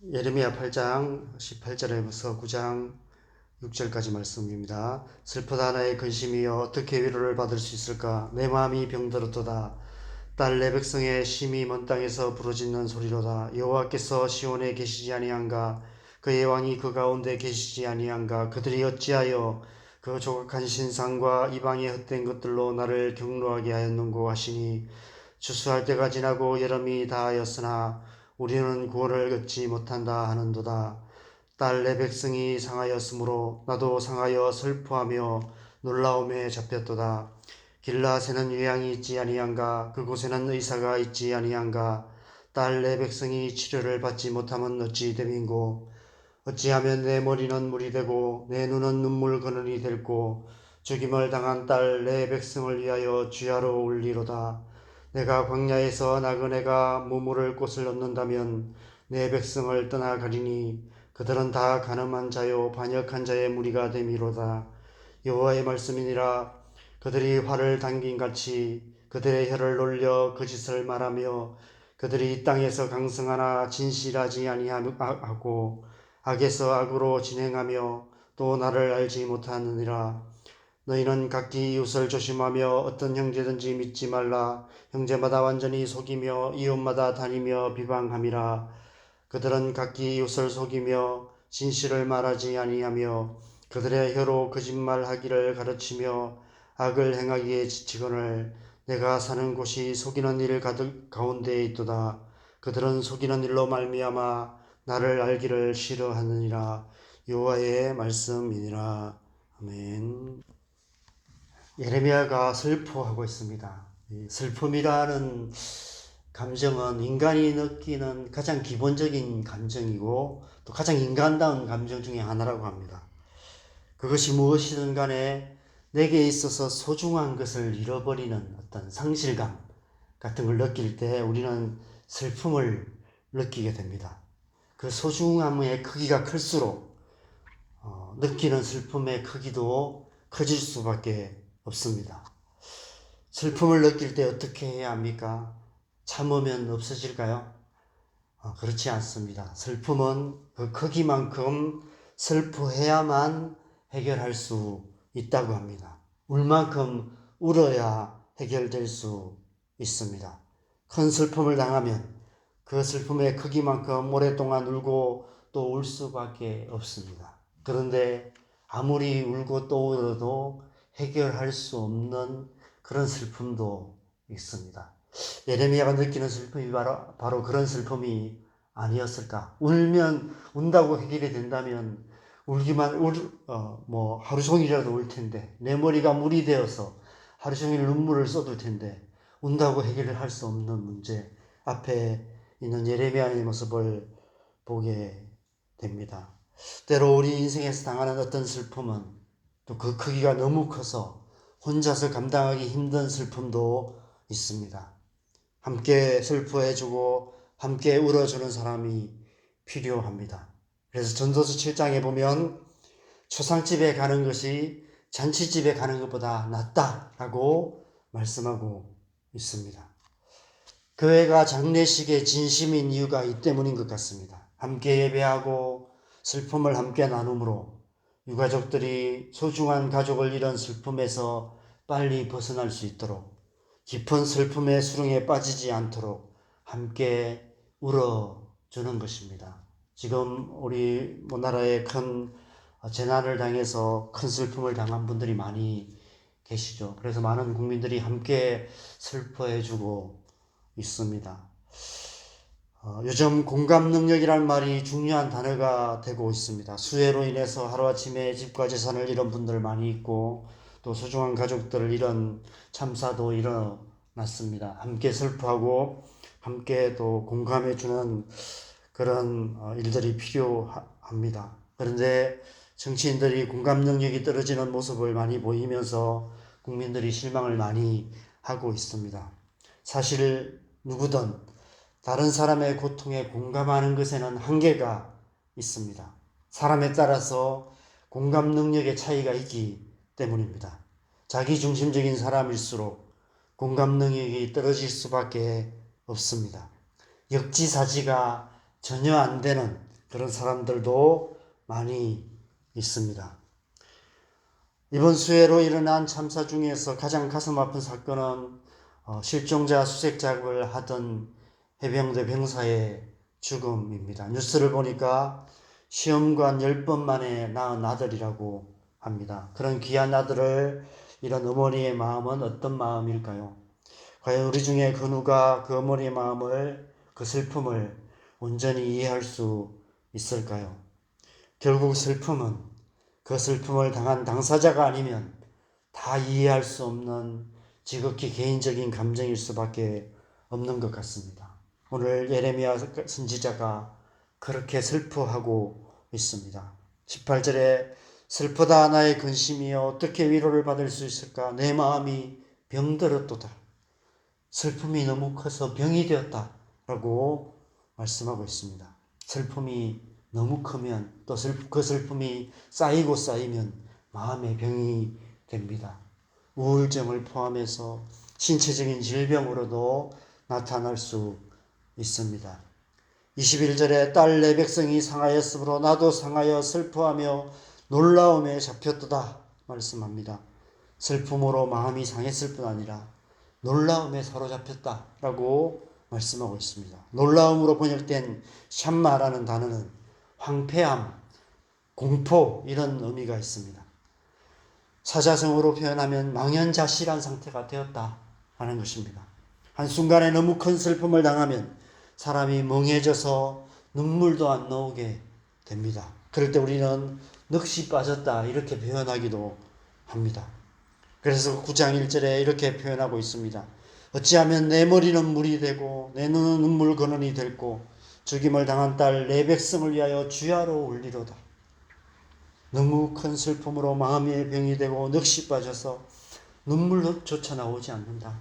예레미야 8장 18절에서 9장 6절까지 말씀입니다. 슬프다 나의 근심이여 어떻게 위로를 받을 수 있을까? 내 마음이 병들었도다. 딸 내 백성의 심히 먼 땅에서 부르짖는 소리로다. 여호와께서 시온에 계시지 아니한가? 그의 왕이 그 가운데 계시지 아니한가? 그들이 어찌하여 그 조각한 신상과 이방의 헛된 것들로 나를 경노하게 하였는고 하시니, 추수할 때가 지나고 여름이 다하였으나 우리는 구원을 얻지 못한다 하는도다. 딸 내 백성이 상하였으므로 나도 상하여 슬퍼하며 놀라움에 잡혔도다. 길라앗에는 요양이 있지 아니한가? 그곳에는 의사가 있지 아니한가? 딸 내 백성이 치료를 받지 못하면 어찌 됨인고? 어찌하면 내 머리는 물이 되고 내 눈은 눈물 그늘이 될고, 죽임을 당한 딸 내 백성을 위하여 주야로 울리로다. 내가 광야에서 나그네가 머무를 곳을 얻는다면 내 백성을 떠나가리니 그들은 다 가늠한 자요 반역한 자의 무리가 됨이로다. 여호와의 말씀이니라. 그들이 활을 당긴 같이 그들의 혀를 놀려 거짓을 말하며, 그들이 이 땅에서 강성하나 진실하지 아니하고 악에서 악으로 진행하며 또 나를 알지 못하느니라. 너희는 각기 이웃을 조심하며 어떤 형제든지 믿지 말라. 형제마다 완전히 속이며 이웃마다 다니며 비방함이라. 그들은 각기 이웃을 속이며 진실을 말하지 아니하며 그들의 혀로 거짓말하기를 가르치며 악을 행하기에 지치거늘 내가 사는 곳이 속이는 일 가득 가운데에 있도다. 그들은 속이는 일로 말미암아 나를 알기를 싫어하느니라. 여호와의 말씀이니라. 아멘. 예레미야가 슬퍼하고 있습니다. 이 슬픔이라는 감정은 인간이 느끼는 가장 기본적인 감정이고 또 가장 인간다운 감정 중에 하나라고 합니다. 그것이 무엇이든 간에 내게 있어서 소중한 것을 잃어버리는 어떤 상실감 같은 걸 느낄 때 우리는 슬픔을 느끼게 됩니다. 그 소중함의 크기가 클수록 느끼는 슬픔의 크기도 커질 수밖에 없습니다. 슬픔을 느낄 때 어떻게 해야 합니까? 참으면 없어질까요? 그렇지 않습니다. 슬픔은 그 크기만큼 슬퍼해야만 해결할 수 있다고 합니다. 울 만큼 울어야 해결될 수 있습니다. 큰 슬픔을 당하면 그 슬픔의 크기만큼 오랫동안 울고 또 울 수밖에 없습니다. 그런데 아무리 울고 또 울어도 해결할 수 없는 그런 슬픔도 있습니다. 예레미야가 느끼는 슬픔이 바로 그런 슬픔이 아니었을까? 운다고 해결이 된다면 하루 종일이라도 울 텐데, 내 머리가 물이 되어서 하루 종일 눈물을 쏟을 텐데, 운다고 해결을 할 수 없는 문제 앞에 있는 예레미야의 모습을 보게 됩니다. 때로 우리 인생에서 당하는 어떤 슬픔은 또 그 크기가 너무 커서 혼자서 감당하기 힘든 슬픔도 있습니다. 함께 슬퍼해주고 함께 울어주는 사람이 필요합니다. 그래서 전도서 7장에 보면 초상집에 가는 것이 잔치집에 가는 것보다 낫다라고 말씀하고 있습니다. 교회가 장례식에 진심인 이유가 이 때문인 것 같습니다. 함께 예배하고 슬픔을 함께 나눔으로 유가족들이 소중한 가족을 잃은 슬픔에서 빨리 벗어날 수 있도록, 깊은 슬픔의 수렁에 빠지지 않도록 함께 울어주는 것입니다. 지금 우리 나라에 큰 재난을 당해서 큰 슬픔을 당한 분들이 많이 계시죠. 그래서 많은 국민들이 함께 슬퍼해주고 있습니다. 요즘 공감 능력이란 말이 중요한 단어가 되고 있습니다. 수해로 인해서 하루아침에 집과 재산을 잃은 분들 많이 있고 또 소중한 가족들을 잃은 참사도 일어났습니다. 함께 슬퍼하고 함께 또 공감해주는 그런 일들이 필요합니다. 그런데 정치인들이 공감 능력이 떨어지는 모습을 많이 보이면서 국민들이 실망을 많이 하고 있습니다. 사실 누구든 다른 사람의 고통에 공감하는 것에는 한계가 있습니다. 사람에 따라서 공감 능력의 차이가 있기 때문입니다. 자기중심적인 사람일수록 공감 능력이 떨어질 수밖에 없습니다. 역지사지가 전혀 안 되는 그런 사람들도 많이 있습니다. 이번 수해로 일어난 참사 중에서 가장 가슴 아픈 사건은 실종자 수색 작업을 하던 해병대 병사의 죽음입니다. 뉴스를 보니까 시험관 10번 만에 낳은 아들이라고 합니다. 그런 귀한 아들을 잃은 어머니의 마음은 어떤 마음일까요? 과연 우리 중에 그 누가 그 어머니의 마음을, 그 슬픔을 온전히 이해할 수 있을까요? 결국 슬픔은 그 슬픔을 당한 당사자가 아니면 다 이해할 수 없는 지극히 개인적인 감정일 수밖에 없는 것 같습니다. 오늘 예레미야 선지자가 그렇게 슬퍼하고 있습니다. 18절에 슬프다 나의 근심이여 어떻게 위로를 받을 수 있을까? 내 마음이 병들었도다. 슬픔이 너무 커서 병이 되었다 라고 말씀하고 있습니다. 슬픔이 너무 크면 또 그 슬픔이 쌓이고 쌓이면 마음의 병이 됩니다. 우울증을 포함해서 신체적인 질병으로도 나타날 수 있습니다. 21절에 딸 내 백성이 상하였으므로 나도 상하여 슬퍼하며 놀라움에 잡혔도다 말씀합니다. 슬픔으로 마음이 상했을 뿐 아니라 놀라움에 사로잡혔다라고 말씀하고 있습니다. 놀라움으로 번역된 샴마라는 단어는 황폐함, 공포 이런 의미가 있습니다. 사자성어로 표현하면 망연자실한 상태가 되었다 하는 것입니다. 한순간에 너무 큰 슬픔을 당하면 사람이 멍해져서 눈물도 안 나오게 됩니다. 그럴 때 우리는 넋이 빠졌다 이렇게 표현하기도 합니다. 그래서 9장 1절에 이렇게 표현하고 있습니다. 어찌하면 내 머리는 물이 되고 내 눈은 눈물 근원이 됐고 죽임을 당한 딸 내 백성을 위하여 주야로 울리로다. 너무 큰 슬픔으로 마음의 병이 되고 넋이 빠져서 눈물조차 나오지 않는다.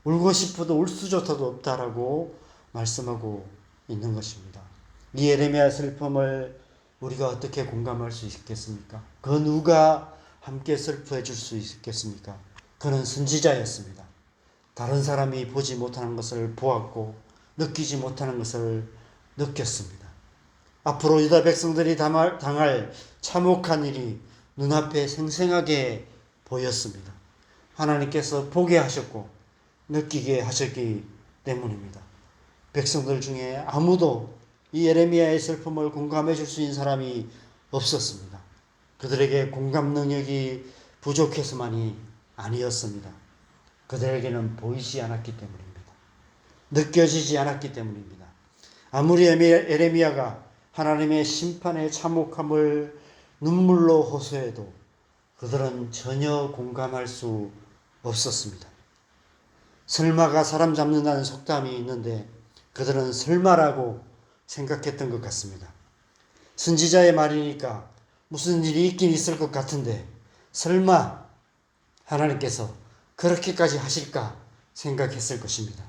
울고 싶어도 울 수조차도 없다라고 말씀하고 있는 것입니다. 이 예레미야 슬픔을 우리가 어떻게 공감할 수 있겠습니까? 그 누가 함께 슬퍼해 줄 수 있겠습니까? 그는 선지자였습니다. 다른 사람이 보지 못하는 것을 보았고 느끼지 못하는 것을 느꼈습니다. 앞으로 유다 백성들이 당할 참혹한 일이 눈앞에 생생하게 보였습니다. 하나님께서 보게 하셨고 느끼게 하셨기 때문입니다. 백성들 중에 아무도 이 예레미야의 슬픔을 공감해 줄 수 있는 사람이 없었습니다. 그들에게 공감 능력이 부족해서만이 아니었습니다. 그들에게는 보이지 않았기 때문입니다. 느껴지지 않았기 때문입니다. 아무리 예레미야가 하나님의 심판의 참혹함을 눈물로 호소해도 그들은 전혀 공감할 수 없었습니다. 설마가 사람 잡는다는 속담이 있는데 그들은 설마라고 생각했던 것 같습니다. 선지자의 말이니까 무슨 일이 있긴 있을 것 같은데 설마 하나님께서 그렇게까지 하실까 생각했을 것입니다.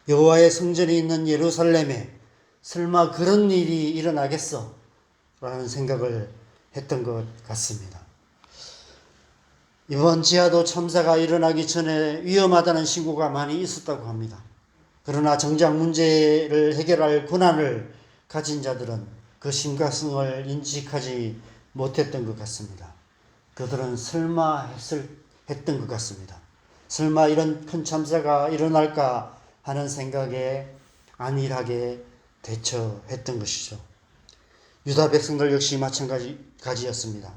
여호와의 성전이 있는 예루살렘에 설마 그런 일이 일어나겠어? 라는 생각을 했던 것 같습니다. 이번 지하도 참사가 일어나기 전에 위험하다는 신고가 많이 있었다고 합니다. 그러나 정작 문제를 해결할 권한을 가진 자들은 그 심각성을 인식하지 못했던 것 같습니다. 그들은 설마 했던 것 같습니다. 설마 이런 큰 참사가 일어날까 하는 생각에 안일하게 대처했던 것이죠. 유다 백성들 역시 마찬가지였습니다.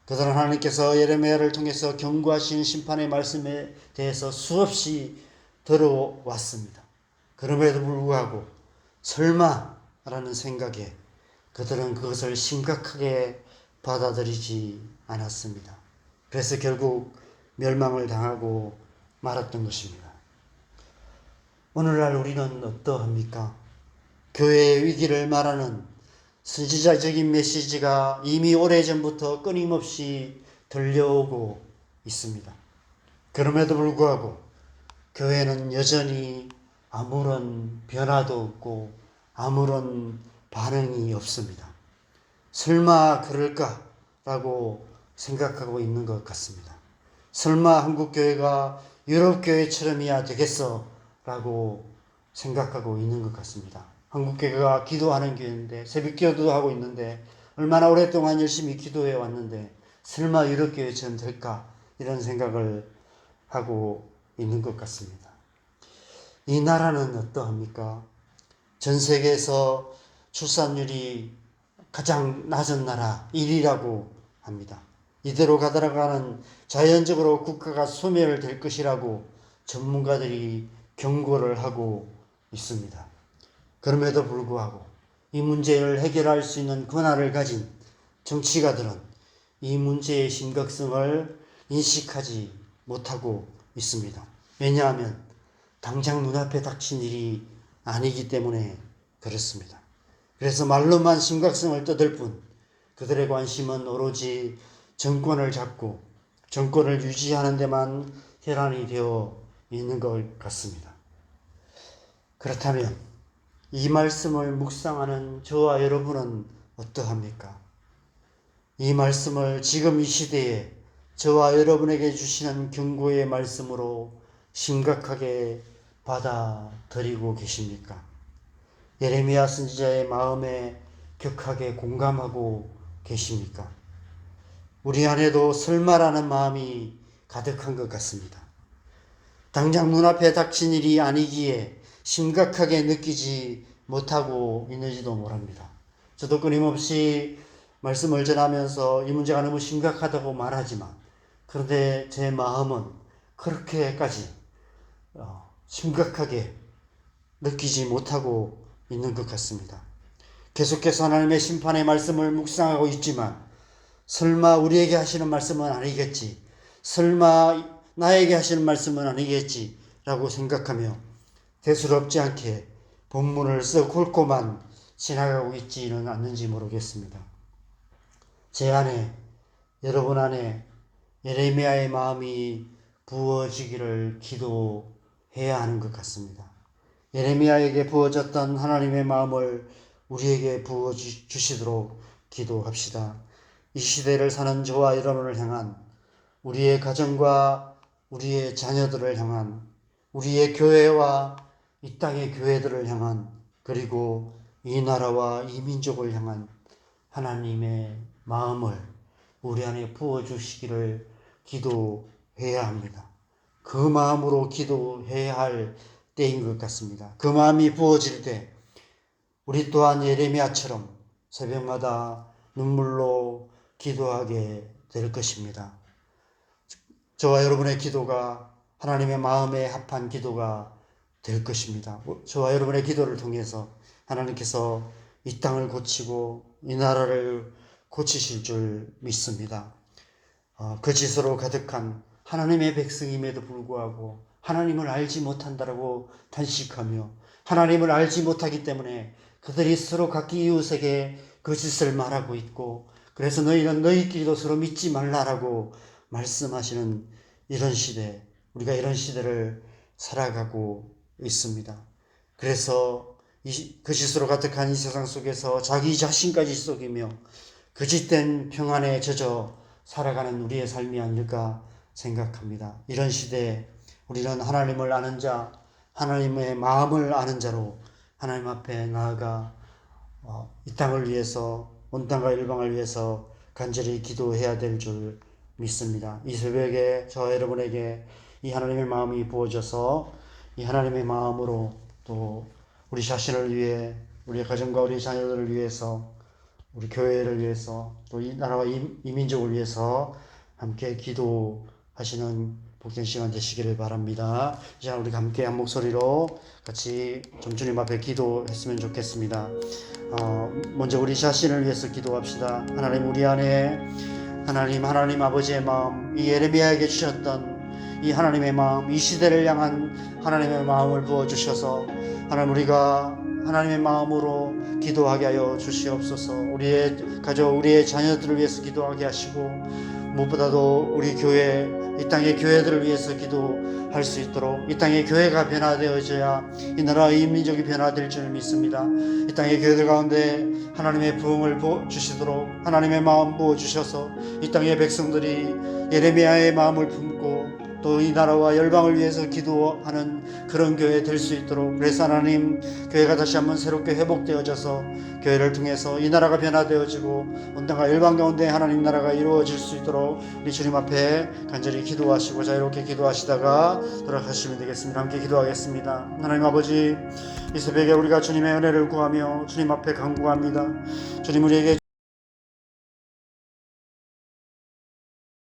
그들은 하나님께서 예레미야를 통해서 경고하신 심판의 말씀에 대해서 수없이 들어왔습니다. 그럼에도 불구하고 설마라는 생각에 그들은 그것을 심각하게 받아들이지 않았습니다. 그래서 결국 멸망을 당하고 말았던 것입니다. 오늘날 우리는 어떠합니까? 교회의 위기를 말하는 선지자적인 메시지가 이미 오래전부터 끊임없이 들려오고 있습니다. 그럼에도 불구하고 교회는 여전히 아무런 변화도 없고 아무런 반응이 없습니다. 설마 그럴까라고 생각하고 있는 것 같습니다. 설마 한국교회가 유럽교회처럼이야 되겠어? 라고 생각하고 있는 것 같습니다. 한국교회가 기도하는 교회인데, 새벽 기도도 하고 있는데, 얼마나 오랫동안 열심히 기도해 왔는데 설마 이렇게처럼 될까, 이런 생각을 하고 있는 것 같습니다. 이 나라는 어떠합니까? 전 세계에서 출산율이 가장 낮은 나라 1위라고 합니다. 이대로 가다가는 자연적으로 국가가 소멸될 것이라고 전문가들이 경고를 하고 있습니다. 그럼에도 불구하고 이 문제를 해결할 수 있는 권한을 가진 정치가들은 이 문제의 심각성을 인식하지 못하고 있습니다. 왜냐하면 당장 눈앞에 닥친 일이 아니기 때문에 그렇습니다. 그래서 말로만 심각성을 떠들 뿐 그들의 관심은 오로지 정권을 잡고 정권을 유지하는 데만 혈안이 되어 있는 것 같습니다. 그렇다면 이 말씀을 묵상하는 저와 여러분은 어떠합니까? 이 말씀을 지금 이 시대에 저와 여러분에게 주시는 경고의 말씀으로 심각하게 받아들이고 계십니까? 예레미야 선지자의 마음에 격하게 공감하고 계십니까? 우리 안에도 설마라는 마음이 가득한 것 같습니다. 당장 눈앞에 닥친 일이 아니기에 심각하게 느끼지 못하고 있는지도 모릅니다. 저도 끊임없이 말씀을 전하면서 이 문제가 너무 심각하다고 말하지만, 그런데 제 마음은 그렇게까지 심각하게 느끼지 못하고 있는 것 같습니다. 계속해서 하나님의 심판의 말씀을 묵상하고 있지만 설마 우리에게 하시는 말씀은 아니겠지, 설마 나에게 하시는 말씀은 아니겠지 라고 생각하며 대수롭지 않게 본문을 썩고 지나가고 있지는 않는지 모르겠습니다. 제 안에, 여러분 안에 예레미야의 마음이 부어지기를 기도해야 하는 것 같습니다. 예레미야에게 부어졌던 하나님의 마음을 우리에게 부어주시도록 기도합시다. 이 시대를 사는 저와 여러분을 향한, 우리의 가정과 우리의 자녀들을 향한, 우리의 교회와 이 땅의 교회들을 향한, 그리고 이 나라와 이 민족을 향한 하나님의 마음을 우리 안에 부어주시기를 기도해야 합니다. 그 마음으로 기도해야 할 때인 것 같습니다. 그 마음이 부어질 때 우리 또한 예레미야처럼 새벽마다 눈물로 기도하게 될 것입니다. 저와 여러분의 기도가 하나님의 마음에 합한 기도가 될 것입니다. 저와 여러분의 기도를 통해서 하나님께서 이 땅을 고치고 이 나라를 고치실 줄 믿습니다. 거짓으로 가득한 하나님의 백성임에도 불구하고 하나님을 알지 못한다라고 탄식하며, 하나님을 알지 못하기 때문에 그들이 서로 각기 이웃에게 거짓을 말하고 있고, 그래서 너희는 너희끼리도 서로 믿지 말라라고 말씀하시는 이런 시대, 우리가 이런 시대를 살아가고 있습니다. 그래서 거짓으로 가득한 이 세상 속에서 자기 자신까지 속이며 거짓된 평안에 젖어 살아가는 우리의 삶이 아닐까 생각합니다. 이런 시대에 우리는 하나님을 아는 자, 하나님의 마음을 아는 자로 하나님 앞에 나아가 이 땅을 위해서, 온 땅과 일방을 위해서 간절히 기도해야 될 줄 믿습니다. 이 새벽에 저와 여러분에게 이 하나님의 마음이 부어져서 이 하나님의 마음으로 또 우리 자신을 위해, 우리 가정과 우리 자녀들을 위해서, 우리 교회를 위해서, 또 이 나라와 이 민족을 위해서 함께 기도하시는 복된 시간 되시기를 바랍니다. 이제 우리 함께 한 목소리로 같이 좀 주님 앞에 기도했으면 좋겠습니다. 먼저 우리 자신을 위해서 기도합시다. 하나님, 우리 안에 하나님 아버지의 마음, 이 예레미야에게 주셨던 이 하나님의 마음, 이 시대를 향한 하나님의 마음을 부어주셔서 하나님, 우리가 하나님의 마음으로 기도하게 하여 주시옵소서. 우리의 가족, 우리의 자녀들을 위해서 기도하게 하시고, 무엇보다도 우리 교회, 이 땅의 교회들을 위해서 기도할 수 있도록, 이 땅의 교회가 변화되어져야 이 나라, 이 민족이 변화될 줄 믿습니다. 이 땅의 교회들 가운데 하나님의 부흥을 주시도록 하나님의 마음 부어주셔서 이 땅의 백성들이 예레미야의 마음을 품고 또 이 나라와 열방을 위해서 기도하는 그런 교회 될 수 있도록, 그래서 하나님 교회가 다시 한번 새롭게 회복되어져서 교회를 통해서 이 나라가 변화되어지고 온당과 열방 가운데 하나님 나라가 이루어질 수 있도록 우리 주님 앞에 간절히 기도하시고자 이렇게 기도하시다가 돌아가시면 되겠습니다. 함께 기도하겠습니다. 하나님 아버지, 이 새벽에 우리가 주님의 은혜를 구하며 주님 앞에 간구합니다. 주님, 우리에게